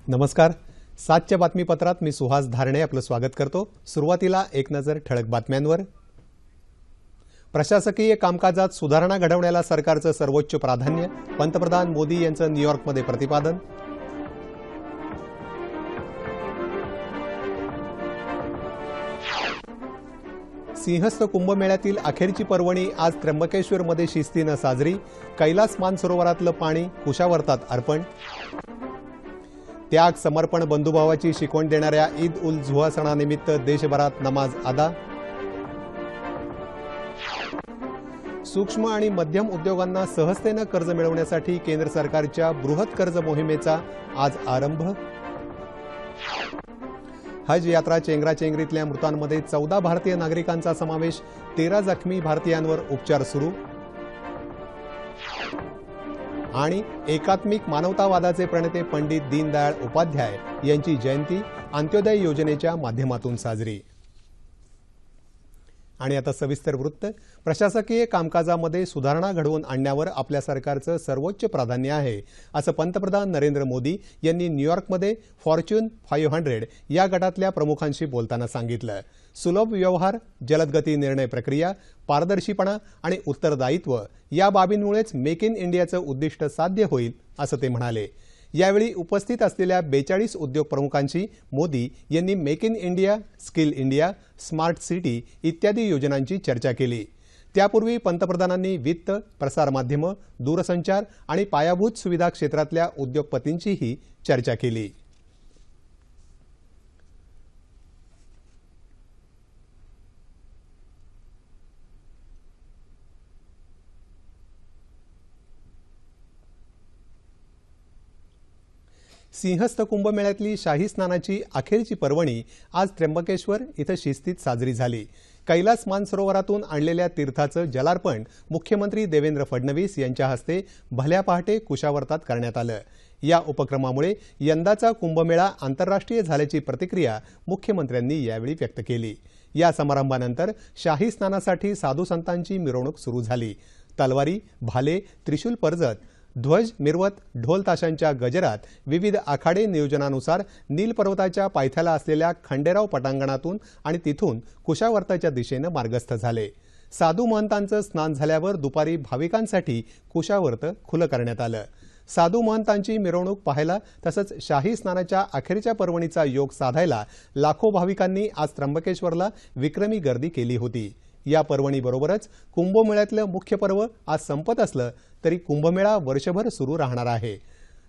नमस्कार. 7च्या बातमीपत्रात मी सुहास धारणे आपलं स्वागत करतो. सुरुवातीला एक नजर ठळक बातम्यांवर. प्रशासकीय कामकाजात सुधारणा घडवण्याला सरकारचं सर्वोच्च प्राधान्य, पंतप्रधान मोदी यांचं न्यूयॉर्कमध्ये प्रतिपादन. सिंहस्थ कुंभमेळ्यातील अखेरची पर्वणी आज त्र्यंबकेश्वरमध्ये शिस्तीनं साजरी. कैलास मानसरोवरातलं पाणी कुशावर्तात अर्पण. त्याग, समर्पण, बंधुभावाची शिकवण देणाऱ्या ईद उल झुहा सणानिमित्त देशभरात नमाज अदा. सूक्ष्म आणि मध्यम उद्योगांना सहजतेनं कर्ज मिळवण्यासाठी केंद्र सरकारच्या बृहत कर्ज मोहिमेचा आज आरंभ. हज यात्रा चेंगराचेंगरीतल्या मृतांमध्ये 14 भारतीय नागरिकांचा समावेश, 13 जखमी भारतीयांवर उपचार सुरू. आणि एकात्मिक मानवतावादाचे प्रणेते पंडित दीनदयाळ उपाध्याय यांची जयंती अंत्योदय योजनेच्या माध्यमातून साजरी. आणि आता सविस्तर वृत्त. प्रशासकीय कामकाजामध्ये सुधारणा घडवून आणण्यावर आपल्या सरकारचं सर्वोच्च प्राधान्य आहे, असं पंतप्रधान नरेंद्र मोदी यांनी न्यूयॉर्कमध्ये फॉर्च्यून 500 या गटातल्या प्रमुखांशी बोलताना सांगितलं. सुलभ व्यवहार, जलदगती निर्णय प्रक्रिया, पारदर्शीपणा आणि उत्तरदायित्व या बाबींमुळेच मेक इन इंडियाचं उद्दिष्ट साध्य होईल, असं ते म्हणाले. यावेळी उपस्थित असलेल्या 42 उद्योग प्रमुखांशी मोदी यांनी make in India, skill India, smart city इत्यादी योजनांची चर्चा केली. त्यापूर्वी पंतप्रधानांनी वित्त, प्रसारमाध्यमं, दूरसंचार आणि पायाभूत सुविधा क्षेत्रातल्या उद्योगपतींशीही चर्चा केली. सिंहस्थ कुंभमेळ्यातली शाही स्नानाची अखेरची पर्वणी आज त्र्यंबकेश्वर इथं शिस्तीत साजरी झाली. कैलास मानसरोवरातून आणलेल्या तीर्थाचं जलार्पण मुख्यमंत्री देवेंद्र फडणवीस यांच्या हस्ते भल्या पहाटे कुशावर्तात करण्यात आलं. या उपक्रमामुळे यंदाचा कुंभमेळा आंतरराष्ट्रीय झाल्याची प्रतिक्रिया मुख्यमंत्र्यांनी यावेळी व्यक्त केली. या समारंभानंतर शाही स्नानासाठी साधू संतांची मिरवणूक सुरू झाली. तलवारी, भाले, त्रिशूल पर्जत, ध्वज मिरवत, ढोल ताशांच्या गजरात विविध आखाडे नियोजनानुसार नील पर्वताच्या पायथ्याला असलेल्या खंडेराव पटांगणातून आणि तिथून कुशावर्ताच्या दिशेनं मार्गस्थ झाले. साधू महंतांचं स्नान झाल्यावर दुपारी भाविकांसाठी कुशावर्त खुलं करण्यात आलं. साधू महंतांची मिरवणूक पाहायला तसंच शाही स्नानाच्या अखेरच्या पर्वणीचा योग साधायला लाखो भाविकांनी आज त्र्यंबकेश्वरला विक्रमी गर्दी केली होती. या पर्वणीबरोबरच कुंभमेळ्यातलं मुख्य पर्व आज संपत असलं तरी कुंभमेळा वर्षभर सुरू राहणार आहे.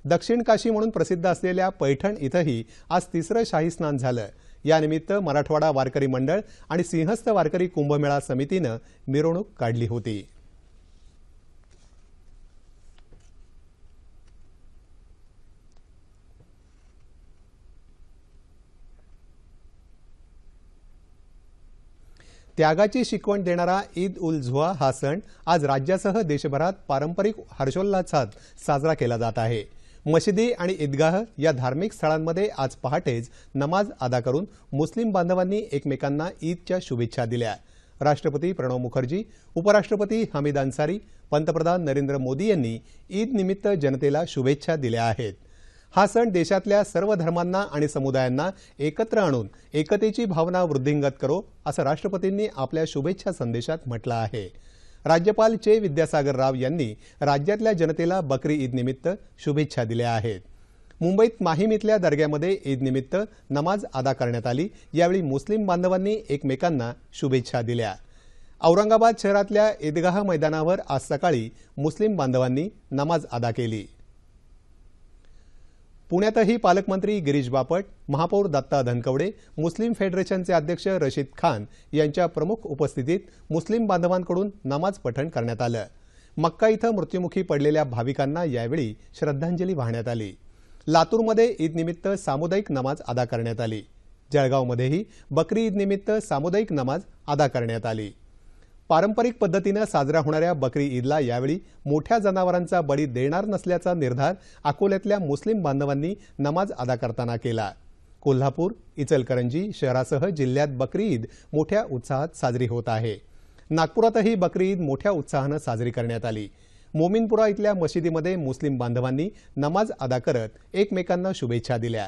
दक्षिण काशी म्हणून प्रसिद्ध असलेल्या पैठण इथंही आज तिसरं शाही स्नान झालं. यानिमित्त मराठवाडा वारकरी मंडळ आणि सिंहस्थ वारकरी कुंभमेळा समितीनं मिरवणूक काढली होती. त्यागाची शिकवण देणारा ईद उल झुहा हा सण आज राज्यासह देशभरात पारंपरिक हर्षोल्लासात साजरा केला जात आहे. मशिदी आणि ईदगाह या धार्मिक स्थळांमध्ये आज पहाटेच नमाज अदा करून मुस्लिम बांधवांनी एकमेकांना ईदच्या शुभेच्छा दिल्या. राष्ट्रपती प्रणव मुखर्जी, उपराष्ट्रपती हमीद अन्सारी, पंतप्रधान नरेंद्र मोदी यांनी ईद निमित्त जनतेला शुभेच्छा दिल्या आहेत. हा सण देशातल्या सर्व धर्मांना आणि समुदायांना एकत्र आणून एकतेची भावना वृद्धिंगत करो, असं राष्ट्रपतींनी आपल्या शुभेच्छा संदेशात म्हटलं आहे. राज्यपाल चे विद्यासागर राव यांनी राज्यातल्या जनतेला बकरी ईद निमित्त शुभेच्छा दिल्या आहेत. मुंबईत माहीम इथल्या दर्ग्यामध्ये ईद निमित्त नमाज अदा करण्यात आली. यावेळी मुस्लिम बांधवांनी एकमेकांना शुभेच्छा दिल्या. औरंगाबाद शहरातल्या ईदगाह मैदानावर आज सकाळी मुस्लिम बांधवांनी नमाज अदा केली. पुण्यातही पालकमंत्री गिरीश बापट, महापौर दत्ता धनकवडे, मुस्लिम फेडरेशनचे अध्यक्ष रशीद खान यांच्या प्रमुख उपस्थितीत मुस्लिम बांधवांकडून नमाज पठण करण्यात आलं. मक्का इथं मृत्युमुखी पडलेल्या भाविकांना यावेळी श्रद्धांजली वाहण्यात आली. लातूरमध्ये ईदनिमित्त सामुदायिक नमाज अदा करण्यात आली. जळगावमध्येही बकरी ईद निमित्त सामुदायिक नमाज अदा करण्यात आली. पारंपरिक पद्धतीने साजरा होणाऱ्या बकरी ईदला यावेळी मोठ्या जनावरांचा बळी देणार नसल्याचा निर्धार अकोल्यातल्या मुस्लिम बांधवांनी नमाज अदा करताना केला. कोल्हापूर, इचलकरंजी शहरासह जिल्ह्यात बकरी ईद मोठ्या उत्साहात साजरी होत आहे. नागपुरातही बकरी ईद मोठ्या उत्साहाने साजरी करण्यात आली. मोमीनपुरा इथल्या मशिदीमध्ये मुस्लिम बांधवांनी नमाज अदा करत एकमेकांना शुभेच्छा दिल्या।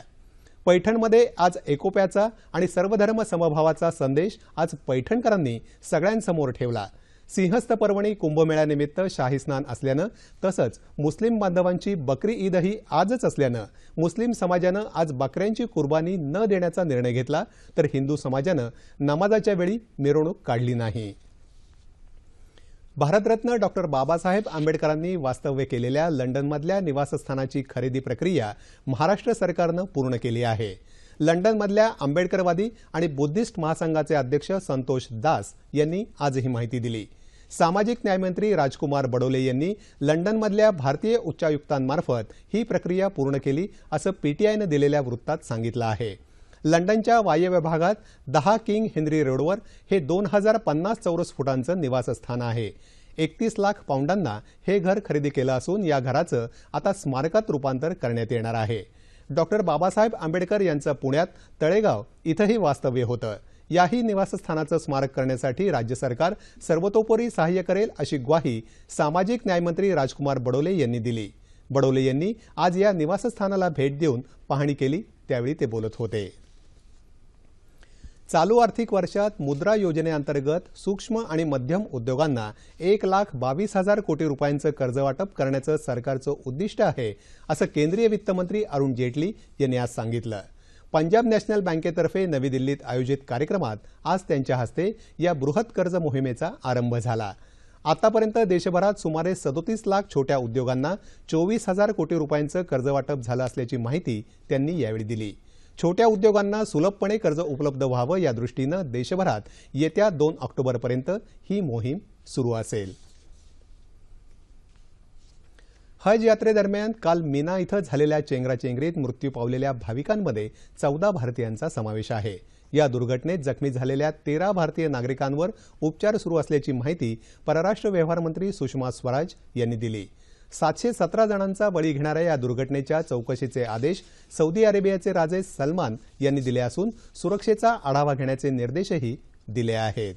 पैठणमध्ये आज एकोप्याचा आणि सर्वधर्म समभावाचा संदेश आज पैठणकरांनी सगळ्यांसमोर ठेवला। सिंहस्थ पर्वणी कुंभमेळ्यानिमित्त शाही स्नान असल्यानं तसंच मुस्लिम बांधवांची बकरी ईदही आजच असल्यानं मुस्लिम समाजानं आज बकऱ्यांची कुर्बानी न देण्याचा निर्णय घेतला, तर हिंदू समाजानं नमाजाच्या वेळी मिरवणूक काढली नाही। भारतरत्न डॉक्टर बाबासाहेब आंबेडकरांनी वास्तव्य केलेल्या लंडनमधल्या निवासस्थानाची खरेदी प्रक्रिया महाराष्ट्र सरकारनं पूर्ण केली आहे। लंडनमधल्या आंबेडकरवादी आणि बुद्धिस्ट महासंघाचे अध्यक्ष संतोष दास यांनी आज ही माहिती दिली। सामाजिक न्यायमंत्री राजकुमार बडोले यांनी लंडनमधल्या भारतीय उच्चायुक्तांमार्फत ही प्रक्रिया पूर्ण केली असं पीटीआयनं दिलेल्या वृत्तात सांगितलं आहे। लंडनच्या वायव्य भागात 10 किंग हेनरी रोडवर हे 2050 चौरस फुटांचं निवासस्थान आहे। 31 लाख पाऊंडांना हे घर खरेदी केलं असून या घराचं आता स्मारकात रूपांतर करण्यात येणार आहे। डॉक्टर बाबासाहेब आंबेडकर यांचं पुण्यात तळेगाव इथंही वास्तव्य होतं। याही निवासस्थानाचं स्मारक करण्यासाठी राज्य सरकार सर्वतोपरी सहाय्य करेल अशी ग्वाही सामाजिक न्यायमंत्री राजकुमार बडोले यांनी दिली। बडोले यांनी आज या निवासस्थानाला भेट देऊन पाहणी केली, त्यावेळी ते बोलत होते। चालू आर्थिक वर्षात मुद्रा योजनेअंतर्गत सूक्ष्म आणि मध्यम उद्योगांना 1,22,000 कोटी रुपयांचं कर्जवाटप करण्याचं सरकारचं उद्दिष्ट आहे, असं केंद्रीय वित्तमंत्री अरुण जेटली यांनी आज सांगितलं। पंजाब नॅशनल बँकेतर्फे नवी दिल्लीत आयोजित कार्यक्रमात आज त्यांच्या हस्ते या बृहत कर्ज मोहिमेचा आरंभ झाला। आतापर्यंत देशभरात सुमारे 37 लाख छोट्या उद्योगांना 24,000 कोटी रुपयांचं कर्जवाटप झालं असल्याची माहिती त्यांनी यावेळी दिली। छोट्या उद्योगांना सुलभपणे कर्ज उपलब्ध व्हावं या दृष्टीनं देशभरात येत्या 2 ऑक्टोबरपर्यंत ही मोहीम सुरू असेल। हज यात्रेदरम्यान काल मीना इथं झालेल्या चेंगराचेंगरीत मृत्यू पावलेल्या भाविकांमध्ये 14 भारतीयांचा समावेश आहे। या दुर्घटनेत जखमी झालेल्या 13 भारतीय नागरिकांवर उपचार सुरू असल्याची माहिती परराष्ट्र व्यवहार मंत्री सुषमा स्वराज यांनी दिली। 717 जणांचा बळी घेणाऱ्या या दुर्घटनेच्या चौकशीचे आदेश सौदी अरेबियाचे राजे सलमान यांनी दिले असून सुरक्षेचा आढावा घेण्याचे निर्देशही दिले आहेत।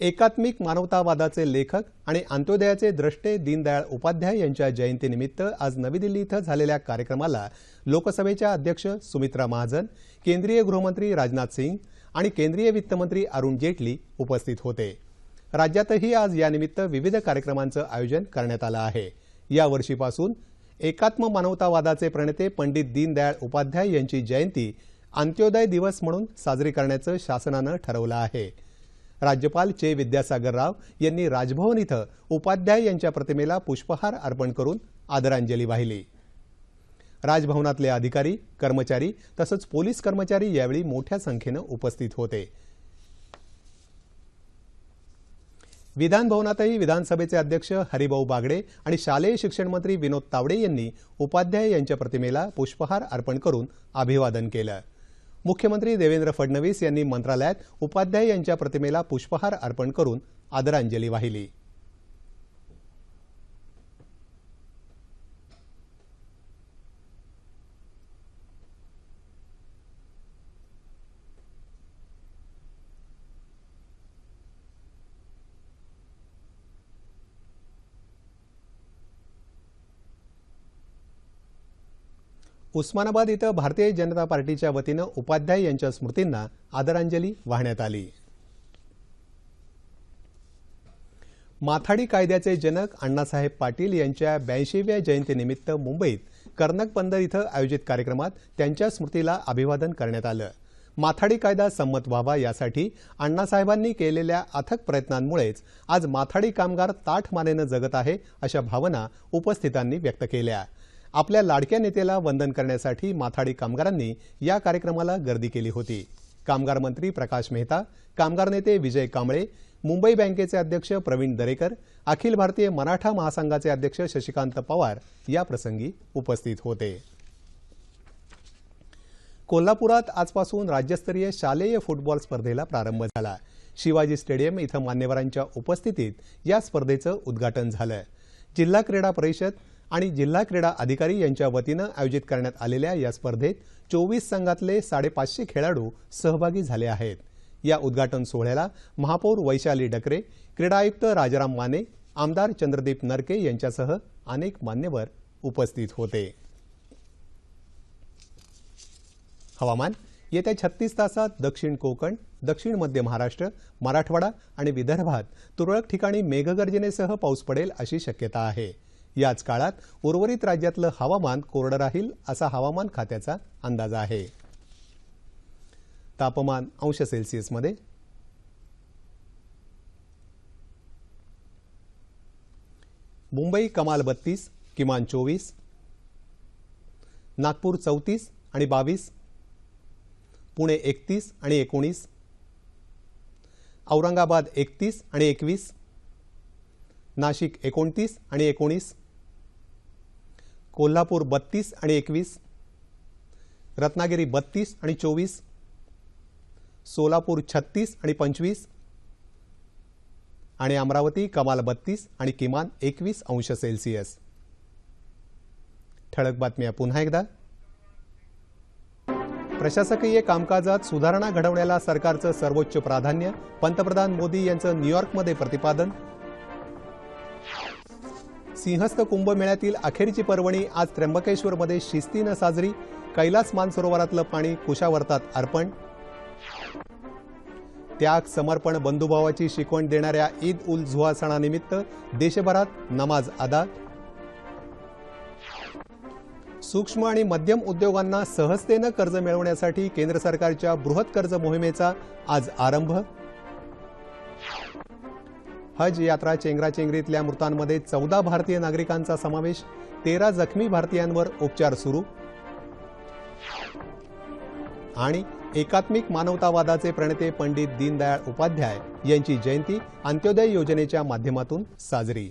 एकात्मिक मानवतावादाचे लेखक आणि अंत्योदयाचे द्रष्टे दीनदयाळ उपाध्याय यांच्या जयंतीनिमित्त आज नवी दिल्ली इथं झालेल्या कार्यक्रमाला लोकसभेच्या अध्यक्ष सुमित्रा महाजन, केंद्रीय गृहमंत्री राजनाथ सिंग आणि केंद्रीय वित्तमंत्री अरुण जेटली उपस्थित होते। राज्यातही आज यानिमित्त विविध कार्यक्रमांचं आयोजन करण्यात आलं आहे। या वर्षीपासून एकात्म मानवतावादाचे प्रणेते पंडित दीनदयाळ उपाध्याय यांची जयंती अंत्योदय दिवस म्हणून साजरी करण्याचं शासनानं ठरवलं आहे। राज्यपाल चे विद्यासागर राव यांनी राजभवन इथं उपाध्याय यांच्या प्रतिमेला पुष्पहार अर्पण करून आदरांजली वाहिली। राजभवनातले अधिकारी, कर्मचारी तसंच पोलीस कर्मचारी यावेळी मोठ्या संख्येनं उपस्थित होते। विधान भवनातही विधानसभेचे अध्यक्ष हरिभाऊ बागडे आणि शालेय शिक्षण मंत्री विनोद तावडे यांनी उपाध्याय यांच्या प्रतिमेला पुष्पहार अर्पण करून अभिवादन केलं। मुख्यमंत्री देवेंद्र फडणवीस यांनी मंत्रालयात उपाध्याय यांच्या प्रतिमेला पुष्पहार अर्पण करून आदरांजली वाहिली। उस्मानाबाद इथं भारतीय जनता पार्टीच्या वतीनं उपाध्याय यांच्या स्मृतींना आदरांजली वाहण्यात आली। माथाडी कायद्याचे जनक अण्णासाहेब पाटील यांच्या 82व्या जयंतीनिमित्त मुंबईत कर्णक बंदर इथं आयोजित कार्यक्रमात त्यांच्या स्मृतीला अभिवादन करण्यात आलं। माथाडी कायदा संमत व्हावा यासाठी अण्णासाहेबांनी केलेल्या अथक प्रयत्नांमुळेच आज माथाडी कामगार ताठ मानेनं जगत आहे, अशा भावना उपस्थितांनी व्यक्त केल्या। आपल्या लाडक्या नेत्याला वंदन करण्यासाठी माथाडी कामगारांनी या कार्यक्रमाला गर्दी केली होती। कामगार मंत्री प्रकाश मेहता, कामगार नेते विजय कांबळे, मुंबई बँकेचे अध्यक्ष प्रवीण दरेकर, अखिल भारतीय मराठा महासंघाचे अध्यक्ष शशिकांत पवार या प्रसंगी उपस्थित होते। कोल्हापुरात आजपासून राज्यस्तरीय शालेय फुटबॉल स्पर्धेला प्रारंभ झाला। शिवाजी स्टेडियम इथं मान्यवरांच्या उपस्थितीत या स्पर्धेचं उद्घाटन झालं। जिल्हा क्रीडा परिषद आणि जिल्हा क्रीडा अधिकारी यांच्या वतीनं आयोजित करण्यात आलेल्या या स्पर्धेत 24 संघातले 550 खेळाडू सहभागी झाले आहेत। या उद्घाटन सोहळ्याला महापौर वैशाली डकरे, क्रीडा आयुक्त राजाराम माने, आमदार चंद्रदीप नरके यांच्यासह अनेक मान्यवर उपस्थित होते। हवामान येत्या 36 तासात दक्षिण कोकण, दक्षिण मध्य महाराष्ट्र, मराठवाडा आणि विदर्भात तुरळक ठिकाणी मेघगर्जनेसह पाऊस पडेल अशी शक्यता आहे। याच काळात उर्वरित राज्यातलं हवामान कोरडं राहील असा हवामान खात्याचा अंदाज आहे। तापमान अंश सेल्सिअसमध्ये मुंबई कमाल 32, किमान 24, नागपूर 34 आणि 22, पुणे 31 आणि 19, औरंगाबाद 31 आणि 21, नाशिक 29 आणि 19, कोल्हापूर 32 आणि 21, रत्नागिरी 32 आणि 24, सोलापूर 36 आणि 25 आणि अमरावती कमाल 32 आणि किमान 21 अंश सेल्सिअस। ठळक बातम्या पुन्हा एकदा। प्रशासकीय कामकाजात सुधारणा घडवण्याला सरकारचं सर्वोच्च प्राधान्य, पंतप्रधान मोदी यांचं न्यूयॉर्कमध्ये प्रतिपादन। सिंहस्थ कुंभमेळ्यातील अखेरची पर्वणी आज त्र्यंबकेश्वरमध्ये शिस्तीनं साजरी, कैलास मानसरोवरातलं पाणी कुशावर्तात अर्पण। त्याग, समर्पण, बंधुभावाची शिकवण देणाऱ्या ईद उल झुआ सणानिमित्त देशभरात नमाज अदा। सूक्ष्म आणि मध्यम उद्योगांना सहजतेनं कर्ज मिळवण्यासाठी केंद्र सरकारच्या बृहत कर्ज मोहिमेचा आज आरंभ। हज यात्रा चेंगराचेंगरीतल्या मृतांमध्ये 14 भारतीय नागरिकांचा समावेश, 13 जखमी भारतीयांवर उपचार सुरू। आणि एकात्मिक मानवतावादाचे प्रणेते पंडित दीनदयाळ उपाध्याय यांची जयंती अंत्योदय योजनेच्या माध्यमातून साजरी।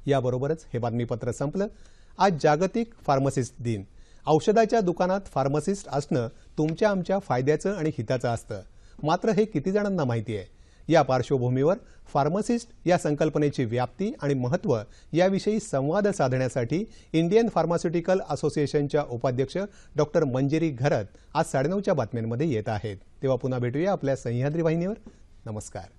याबरोबरच हे बातमीपत्र संपलं। आज जागतिक फार्मासिस्ट दिन। औषधाच्या दुकानात फार्मासिस्ट असणं तुमच्या आमच्या फायद्याचं आणि हिताचं असतं, मात्र हे किती जणांना माहिती आहे? या पार्श्वभूमीवर फार्मासिस्ट या संकल्पनेची व्याप्ती आणि महत्त्व याविषयी संवाद साधण्यासाठी इंडियन फार्मास्युटिकल असोसिएशनच्या उपाध्यक्ष डॉक्टर मंजिरी घरत आज 9:30च्या बातम्यांमध्ये येत आहेत। तेव्हा पुन्हा भेटूया आपल्या सह्याद्री वाहिनीवर। नमस्कार।